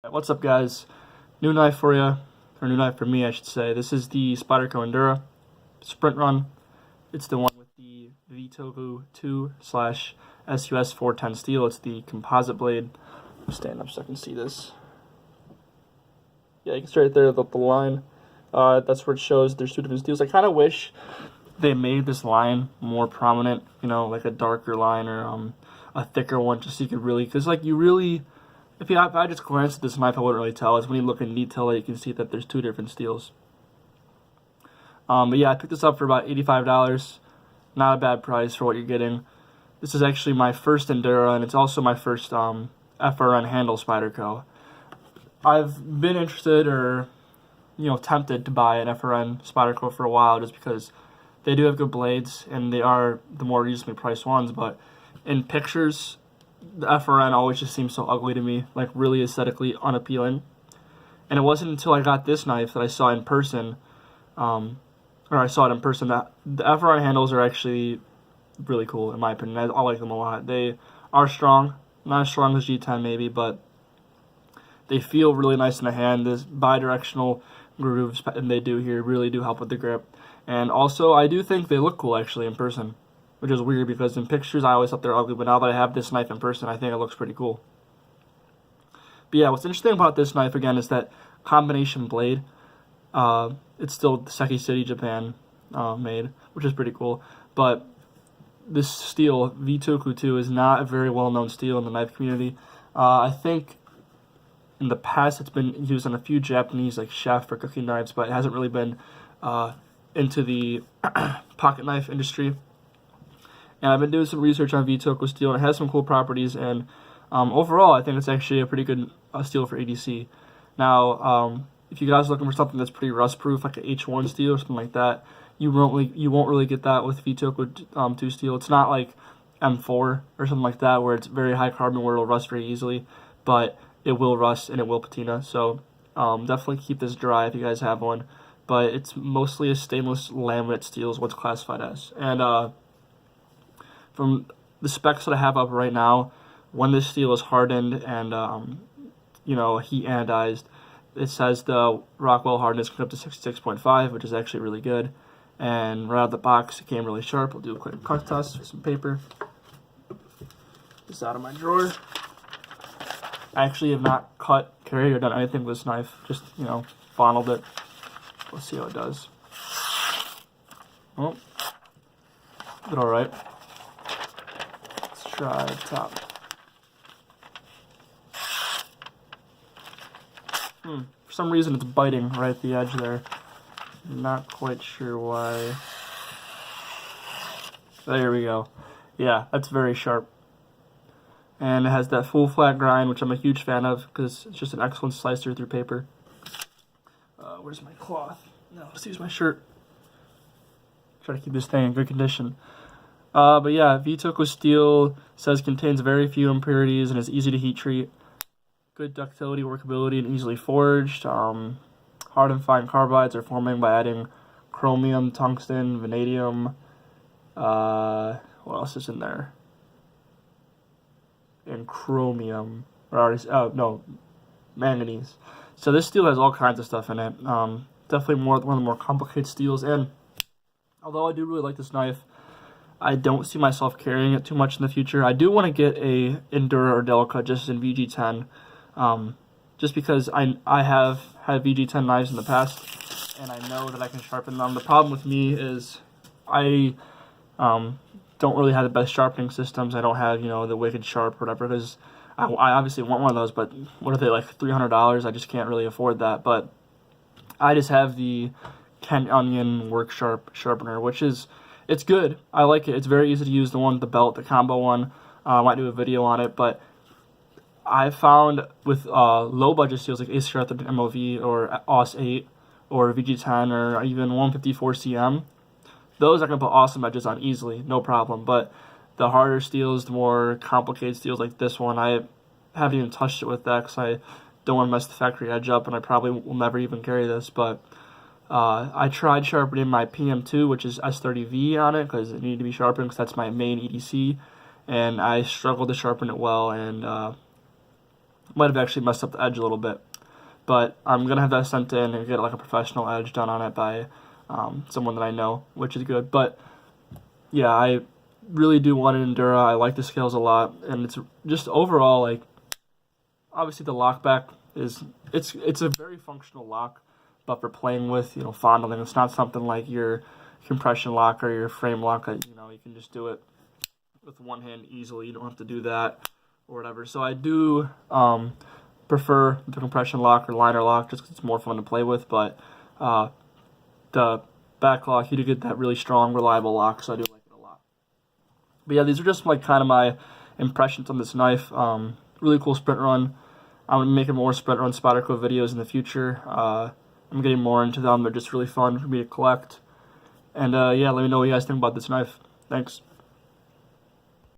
What's up, guys? New knife for you, or new knife for me, I should say. This is the Spyderco Endura Sprint Run. It's the one with the V-Toku2 / SUS410 steel. It's the composite blade. Stand up so I can see this. Yeah, you can see right there the line. That's where it shows there's two different steels. I kind of wish they made this line more prominent, you know, like a darker line or a thicker one, just so you could really, because like you really, if I just glanced at this knife, I wouldn't really tell. It's when you look in detail that you can see that there's two different steels. But yeah, I picked this up for about $85. Not a bad price for what you're getting. This is actually my first Endura, and it's also my first FRN handle Spyderco. I've been interested or, tempted to buy an FRN Spyderco for a while just because they do have good blades, and they are the more reasonably priced ones, but in pictures, the FRN always just seems so ugly to me, like really aesthetically unappealing. And it wasn't until I got this knife that I saw in person, that the FRN handles are actually really cool in my opinion. I like them a lot. They are strong, not as strong as G10 maybe, but they feel really nice in the hand. This bi-directional grooves, and they do here, really do help with the grip. And also, I do think they look cool actually in person, which is weird because in pictures I always thought they're ugly, but now that I have this knife in person, I think it looks pretty cool. But yeah, what's interesting about this knife again is that combination blade. It's still Seki City, Japan made, which is pretty cool. But this steel, V-Toku2, is not a very well-known steel in the knife community. I think in the past it's been used on a few Japanese like chef or cooking knives, but it hasn't really been into the pocket knife industry. And I've been doing some research on V-Toku steel, and it has some cool properties, and overall I think it's actually a pretty good steel for ADC. Now, if you guys are looking for something that's pretty rust-proof, like an H1 steel or something like that, you won't really get that with V-Toku2 steel. It's not like M4 or something like that, where it's very high carbon, where it'll rust very easily, but it will rust and it will patina. So definitely keep this dry if you guys have one. But it's mostly a stainless laminate steel is what's classified as. And from the specs that I have up right now, when this steel is hardened and heat anodized, it says the Rockwell hardness can up to 66.5, which is actually really good. And right out of the box, it came really sharp. We'll do a quick cut test with some paper. This out of my drawer. I actually have not cut, carried, or done anything with this knife. Just, fondled it. Let's see how it does. Oh, did all right. Let's try the top. For some reason it's biting right at the edge there. Not quite sure why. There we go. Yeah, that's very sharp. And it has that full flat grind, which I'm a huge fan of because it's just an excellent slicer through paper. Where's my cloth? No, let's use my shirt. Try to keep this thing in good condition. But yeah, V-Toku steel says contains very few impurities and is easy to heat treat. Good ductility, workability, and easily forged. Hard and fine carbides are forming by adding chromium, tungsten, vanadium. What else is in there? And chromium. Manganese. So this steel has all kinds of stuff in it. Definitely one of the more complicated steels. And although I do really like this knife, I don't see myself carrying it too much in the future. I do want to get a Endura or Delica just in VG10. Just because I have had VG10 knives in the past, and I know that I can sharpen them. The problem with me is I don't really have the best sharpening systems. I don't have, the Wicked Sharp or whatever, because I obviously want one of those, but what are they, like $300? I just can't really afford that. But I just have the Kent Onion Work Sharp sharpener, which is, it's good. I like it. It's very easy to use, the one with the belt, the combo one. I might do a video on it, but I found with low budget steels like ACR MOV or AUS8 or VG10 or even 154 CM, those I can put awesome edges on easily, no problem. But the harder steels, the more complicated steels like this one, I haven't even touched it with that because I don't want to mess the factory edge up, and I probably will never even carry this. But I tried sharpening my PM2, which is S30V, on it because it needed to be sharpened because that's my main EDC, and I struggled to sharpen it well, and Might have actually messed up the edge a little bit. But I'm going to have that sent in and get like a professional edge done on it by someone that I know, which is good. But yeah, I really do want an Endura. I like the scales a lot, and it's just overall, like, obviously the lock back is, it's a very functional lock, but for playing with, fondling, it's not something like your compression lock or your frame lock that, you can just do it with one hand easily. You don't have to do that or whatever. So I do prefer the compression lock or liner lock just because it's more fun to play with, but the back lock, you do get that really strong, reliable lock, so I do like it a lot. But yeah, these are just like kind of my impressions on this knife. Really cool sprint run. I'm going to be making more sprint run Spyderco videos in the future. I'm getting more into them. They're just really fun for me to collect. And yeah, let me know what you guys think about this knife. Thanks.